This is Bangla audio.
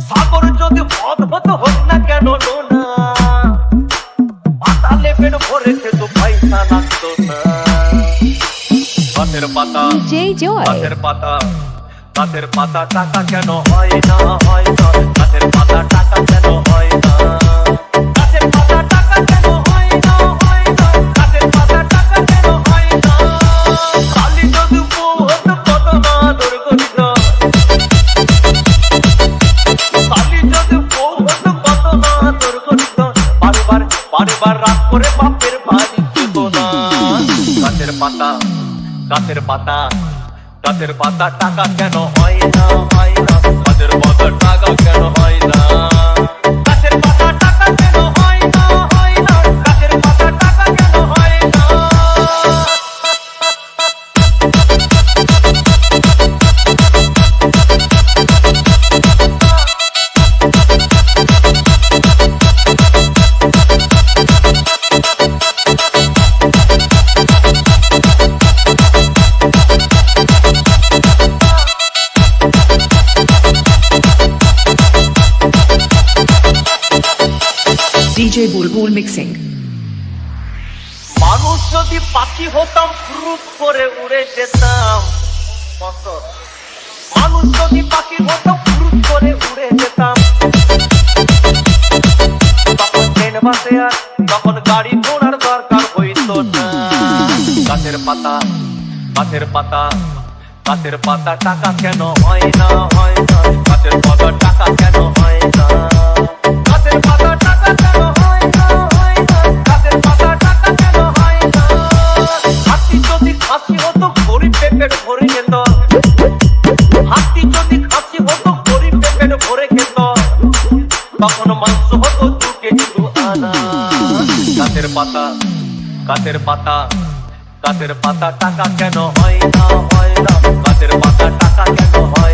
সাগর যদি অদ্ভুত হোক না কেন নোনা, পাতালে পেট ভরে খেত পয়সা লাগতো না। গাছের পাতা গাছের পাতা গাছের পাতা টাকা কেন হয় না, হয় না। গাছের পাতা টাকা কেন হয় না, গাছের পাতা টাকা কেন হয় না, হয় না। গাছের পাতা টাকা কেন হয় না। কালি যদি বউ হতো কত না দুর্গন্ধ, কালি যদি বউ হতো কত না দুর্গন্ধ। বারবার রাত করে বাপের বাড়ি যেত না। গাছের পাতা গাছের পাতা গাছের পাতা টাকা কেন হয় না, হয় না। গাছের পাতা টাকা কেন হয় না, গাছের পাতা টাকা কেন হয় না, হয় না। গাছের পাতা টাকা কেন হয় না। DJ Bulbul Mixing. মানুষ যদি পাখি হতাম ফুরুত করে উড়ে যেতাম, মানুষ যদি পাখি হতাম ফুরুত করে উড়ে যেতাম। তখন ট্রেন বাসে আর তখন গাড়ি ঘোড়ার দরকার হইতো না। গাছের পাতা গাছের পাতা গাছের পাতা টাকা কেন হয় না, হয় না। গাছের পাতা টাকা কেন হয় না, গাছের পাতা টাকা কেন হয় না, হয় না। গাছের পাতা টাকা কেন হয় না। হাতি যদি খাসি হতো গরিব পেট ভরে খেত, হাতি যদি খাসি হতো গরিব পেট ভরে খেত। তখন মাংস হতো 2 কেজি 2 আনা। গাছের পাতা গাছের পাতা গাছের পাতা টাকা কেন হয় না, হয় না। গাছের পাতা টাকা কেন হয়